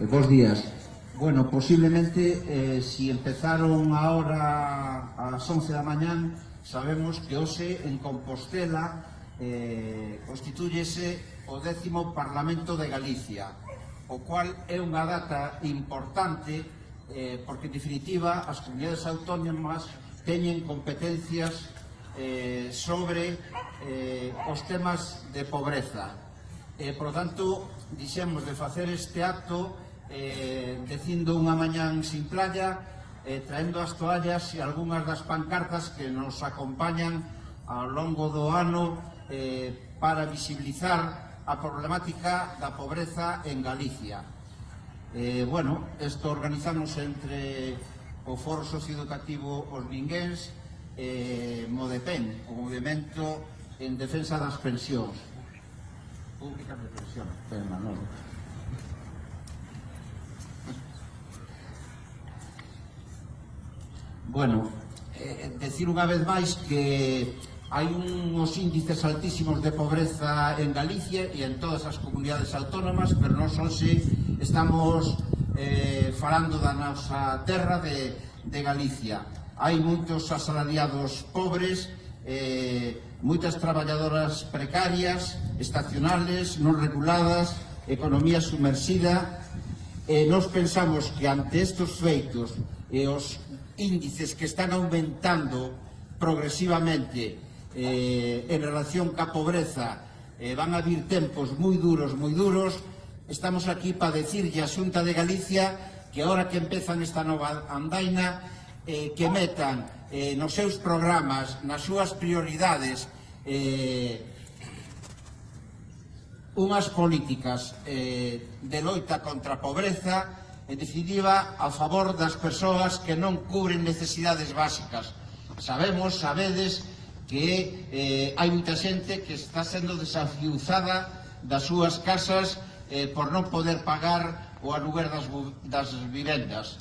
Bos días. Bueno, posiblemente, si empezaron ahora a las 11 da mañán, sabemos que hoxe en Compostela constitúyese o 10º Parlamento de Galicia, o cual é unha data importante porque, en definitiva, as comunidades autónomas teñen competencias sobre os temas de pobreza. Por lo tanto, dixemos de facer este acto dicindo unha mañán sin playa, traendo as toallas e algunhas das pancartas que nos acompañan ao longo do ano para visibilizar a problemática da pobreza en Galicia. Bueno, isto organizamos entre o Foro Socioeducativo Os Minguéns e Modepen, o Movimento en Defensa das Pensións Públicas de Pensión. Bueno, decir unha vez máis que hai uns índices altísimos de pobreza en Galicia e en todas as comunidades autónomas, pero non só se estamos falando da nosa terra de Galicia. Hai moitos asalariados pobres, moitas traballadoras precarias, estacionales, non reguladas, economía sumersida. Nos pensamos que ante estes feitos e os índices que están aumentando progresivamente en relación ca pobreza, van a vir tempos moi duros, estamos aquí para decirlle a Xunta de Galicia que ahora que empezan esta nova andaina, que metan nos seus programas, nas súas prioridades, unhas políticas de loita contra a pobreza, en definitiva, a favor das persoas que non cubren necesidades básicas. Sabedes que hai moita xente que está sendo desafiuzada das súas casas por non poder pagar o aluguer das vivendas.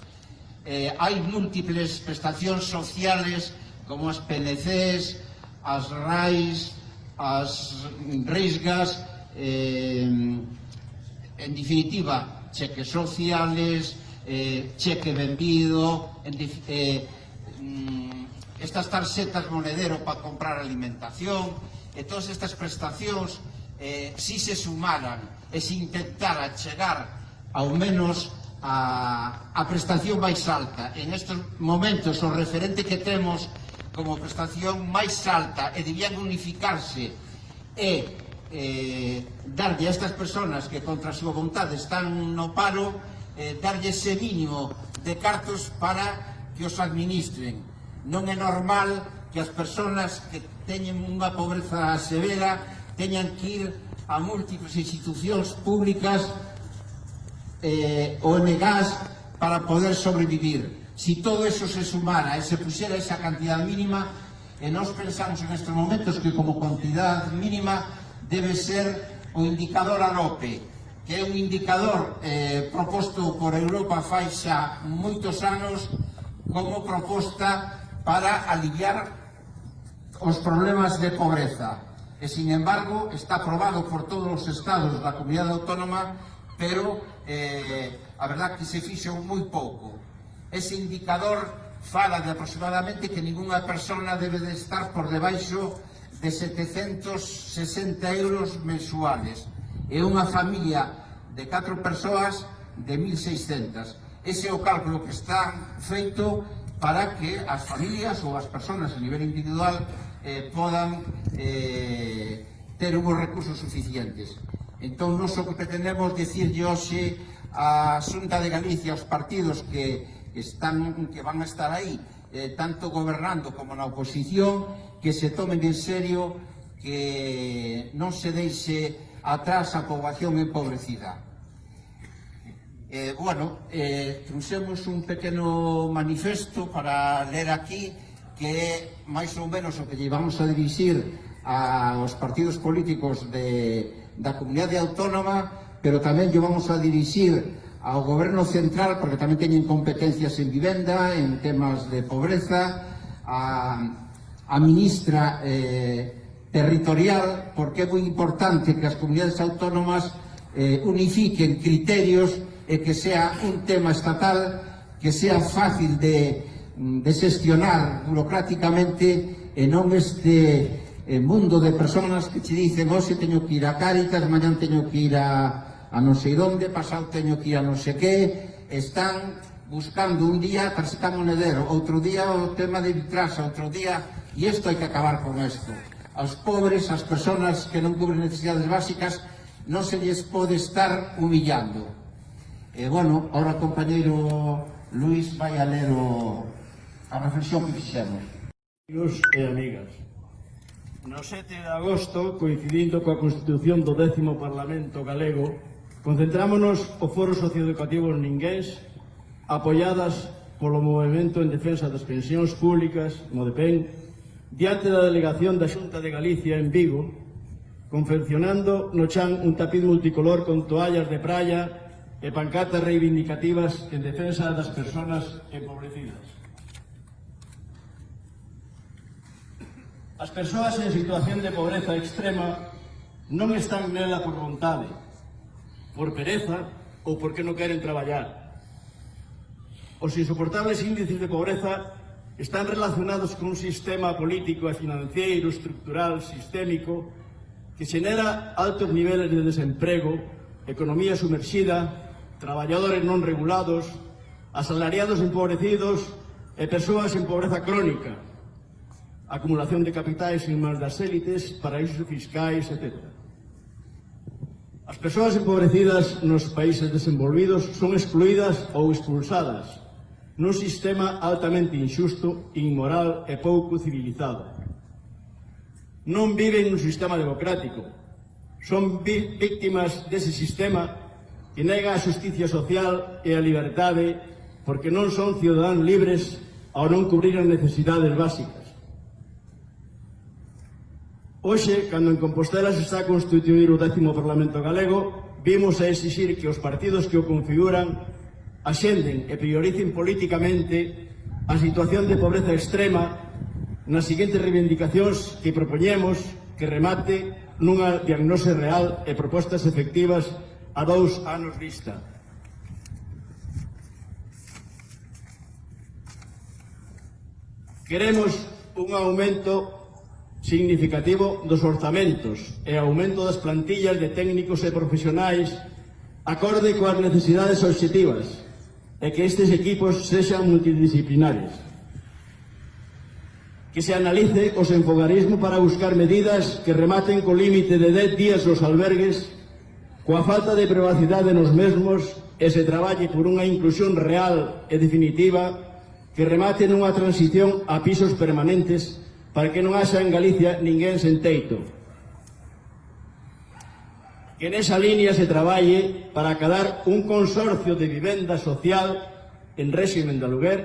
Hai múltiples prestacións sociales como as PNCs, as RAIs, as risgas, en definitiva, cheques sociales, cheque benvido, estas tarxetas monedero para comprar alimentación, e todas estas prestacións, si se sumaran e se intentara chegar ao menos a prestación máis alta. En estes momentos o referente que temos como prestación máis alta e debían unificarse e darlle a estas persoas que contra a súa vontade están no paro, darlle ese mínimo de cartos para que os administren. Non é normal que as persoas que teñen unha pobreza severa teñan que ir a múltiples institucións públicas, ONGs, para poder sobrevivir. Si todo eso se sumara e se puxera esa cantidad mínima, nós pensamos en estes momentos que como cantidad mínima debe ser o indicador AROPE, que é un indicador proposto por Europa fai xa moitos anos como proposta para aliviar os problemas de pobreza. E, sin embargo, está aprobado por todos os estados da comunidade autónoma, pero a verdad que se fixo moi pouco. Ese indicador fala de aproximadamente que ninguna persona debe de estar por debaixo de 760 euros mensuales e unha familia de 4 persoas de 1.600. Ese é o cálculo que está feito para que as familias ou as persoas a nivel individual podan ter unhos recursos suficientes. Entón, nós o que pretendemos dicirlle hoxe a Xunta de Galicia, aos partidos que van a estar aí, tanto gobernando como na oposición, que se tomen en serio, que non se deixe atrás a poboación empobrecida. Trouxemos un pequeno manifesto para ler aquí, que é máis ou menos o que lle vamos a dirixir aos partidos políticos da comunidade autónoma, pero tamén lle vamos a dirixir ao goberno central, porque tamén teñen competencias en vivenda, en temas de pobreza, a ministra territorial, porque é moi importante que as comunidades autónomas unifiquen criterios e que sea un tema estatal que sea fácil de xestionar burocráticamente e non este mundo de personas que che dicen hoxe teño que ir a Cáritas, mañán teño que ir a non sei onde, pasado teño que ir a non sei que, están buscando un día tarxeta monedero, outro día o tema de Vitrasa, outro día, e isto hai que acabar con isto. Aos pobres, ás persoas que non cubren necesidades básicas, non se lles pode estar humillando. Bueno, ahora o compañeiro Luís vai a ler a reflexión que fixemos. Amigos e amigas, no 7 de agosto, coincidindo coa Constitución do 10º Parlamento Galego, concentrámonos o Foro Socioeducativo Ningués, apoiadas polo Movemento en Defensa das Pensións Públicas, MODEPEN, diante da delegación da Xunta de Galicia en Vigo, confeccionando no chan un tapiz multicolor con toallas de praia e pancartas reivindicativas en defensa das persoas empobrecidas. As persoas en situación de pobreza extrema non están nela por vontade, por pereza ou porque non queren traballar. Os insoportables índices de pobreza están relacionados con un sistema político e financiero estructural sistémico que xenera altos niveles de desemprego, economía sumerxida, traballadores non regulados, asalariados empobrecidos e persoas en pobreza crónica, acumulación de capitais en mans das élites, paraísos fiscais, etc. As persoas empobrecidas nos países desenvolvidos son excluídas ou expulsadas nun sistema altamente injusto, inmoral e pouco civilizado. Non viven nun sistema democrático, son víctimas dese sistema que nega a xusticia social e a liberdade porque non son cidadáns libres ao non cubrir as necesidades básicas. Hoxe, cando en Compostela se está a constituir o 10º Parlamento Galego, vimos a exixir que os partidos que o configuran axenden e prioricen políticamente a situación de pobreza extrema nas seguintes reivindicacións que propoñemos que remate nunha diagnose real e propostas efectivas a 2 anos vista. Queremos un aumento significativo dos orzamentos e aumento das plantillas de técnicos e profesionais acorde coas necesidades obxectivas e que estes equipos sexan multidisciplinares. Que se analice o senfogarismo para buscar medidas que rematen co límite de 10 días os albergues, coa falta de privacidade nos mesmos e se traballe por unha inclusión real e definitiva que remate nunha transición a pisos permanentes para que non haxa en Galicia ninguén sen teito. Que nesa línea se traballe para acadar un consorcio de vivenda social en réximen de aluguer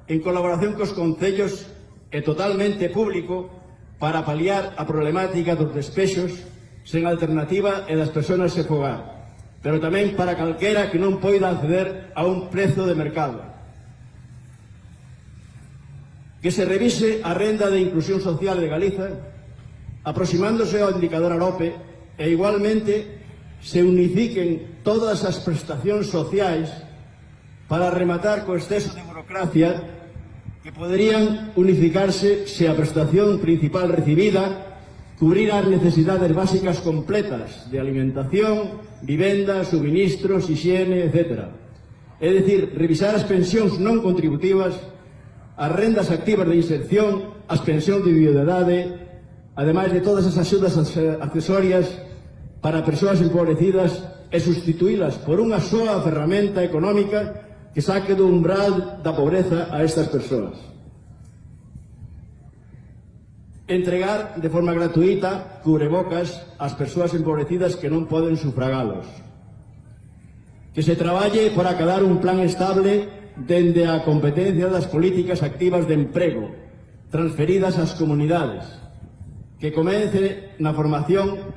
en colaboración cos concellos e totalmente público para paliar a problemática dos despexos sen alternativa e das persoas sen fogar, pero tamén para calquera que non poida acceder a un prezo de mercado. Que se revise a renda de inclusión social de Galiza, aproximándose ao indicador AROPE, e igualmente se unifiquen todas as prestacións sociais para rematar co exceso de burocracia que poderían unificarse se a prestación principal recibida cubrir as necesidades básicas completas de alimentación, vivenda, suministros, higiene, etc. É dicir, revisar as pensións non contributivas, as rendas activas de inserción, as pensións de viudedade, ademais de todas as axudas accesorias para persoas empobrecidas e sustituílas por unha soa ferramenta económica que saque do umbral da pobreza a estas persoas. Entregar de forma gratuita cubrebocas ás persoas empobrecidas que non poden sufragalos. Que se traballe por acadar un plan estable dende a competencia das políticas activas de emprego transferidas ás comunidades. que comece na formación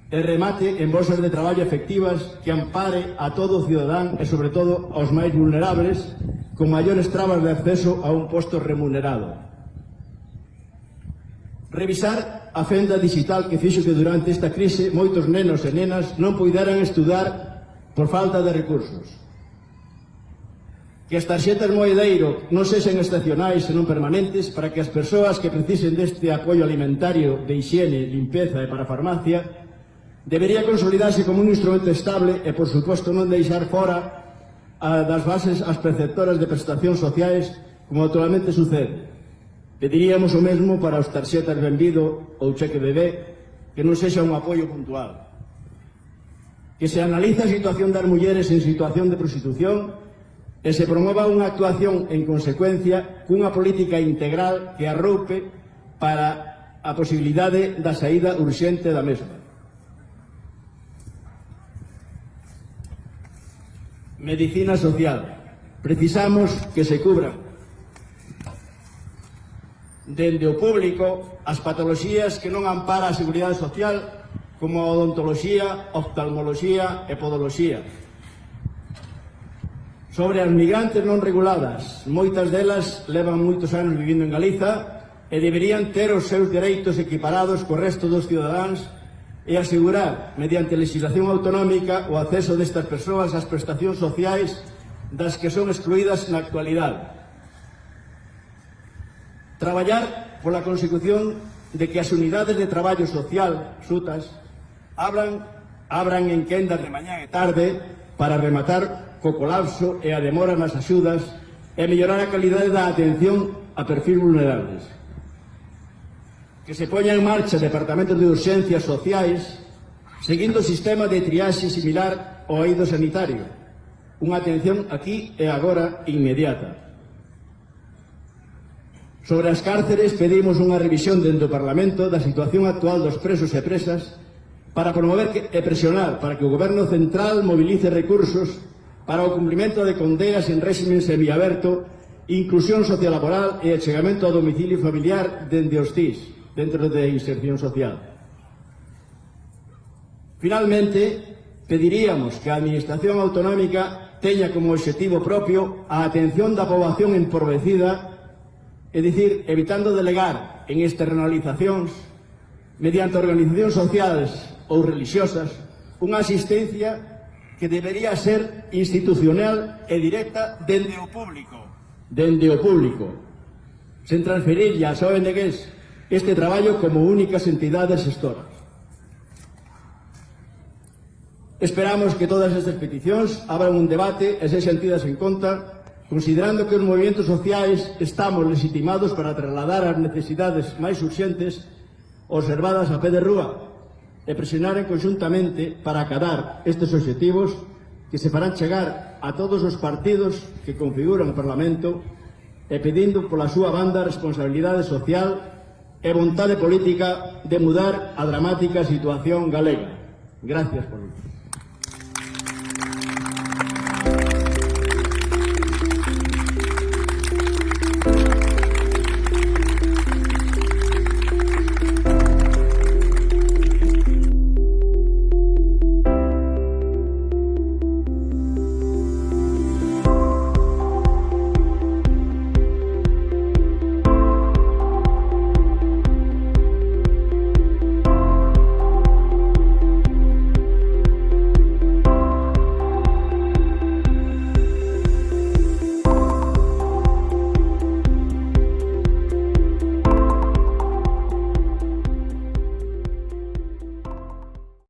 e remate en bolsas de traballo efectivas que ampare a todo o cidadán e, sobre todo, aos máis vulnerables, con maiores trabas de acceso a un posto remunerado. Revisar a fenda digital que fixo que durante esta crise moitos nenos e nenas non puideran estudar por falta de recursos. Que as tarxetas moedeiro non sexen estacionais e non permanentes para que as persoas que precisen deste apoio alimentario, de higiene, limpeza e para a farmacia debería consolidarse como un instrumento estable e, por suposto, non deixar fora das bases as preceptoras de prestacións sociais, como actualmente sucede. Pediríamos o mesmo para os tarxetas Benvido ou cheque bebé, que non sexa un apoio puntual. Que se analice a situación das mulleres en situación de prostitución e se promova unha actuación en consecuencia cunha política integral que arroupe para a posibilidade da saída urxente da mesma. Medicina social. Precisamos que se cubran dende o público as patoloxías que non ampara a seguridade social, como a odontoloxía, oftalmoloxía e podoloxía. Sobre as migrantes non reguladas, moitas delas levan moitos anos vivindo en Galiza e deberían ter os seus dereitos equiparados co resto dos cidadáns e asegurar, mediante legislación autonómica, o acceso destas persoas ás prestacións sociais das que son excluídas na actualidade. Traballar pola consecución de que as unidades de traballo social, SUTAS, abran en quendas de mañá e tarde para rematar co colapso e a demora nas axudas e mellorar a calidade da atención a perfil vulnerables. Que se poña en marcha departamentos de urxencias sociais seguindo o sistema de triaxe similar ao eido sanitario, unha atención aquí e agora inmediata. Sobre as cárceres pedimos unha revisión dentro do Parlamento da situación actual dos presos e presas para promover e presionar para que o Goberno central movilice recursos para o cumprimento de condenas en réximen semiaberto, inclusión sociolaboral e achegamento ao domicilio familiar dende os CIS, dentro de inserción social. Finalmente, pediríamos que a Administración Autonómica teña como obxectivo propio a atención da poboación empobrecida, é dicir, evitando delegar en externalizacións mediante organizacións sociais ou religiosas unha asistencia que debería ser institucional e directa dende o público, sen transferir ás ONGs este traballo como únicas entidades xestoras. Esperamos que todas estas peticións abran un debate e sexan tidas en conta, considerando que os movimentos sociais estamos legitimados para trasladar as necesidades máis urxentes observadas a pé de rúa e presionar conxuntamente para acadar estes obxectivos que se farán chegar a todos os partidos que configuran o Parlamento e pedindo pola súa banda responsabilidade social e vontade política de mudar a dramática situación galega. Gracias por isto.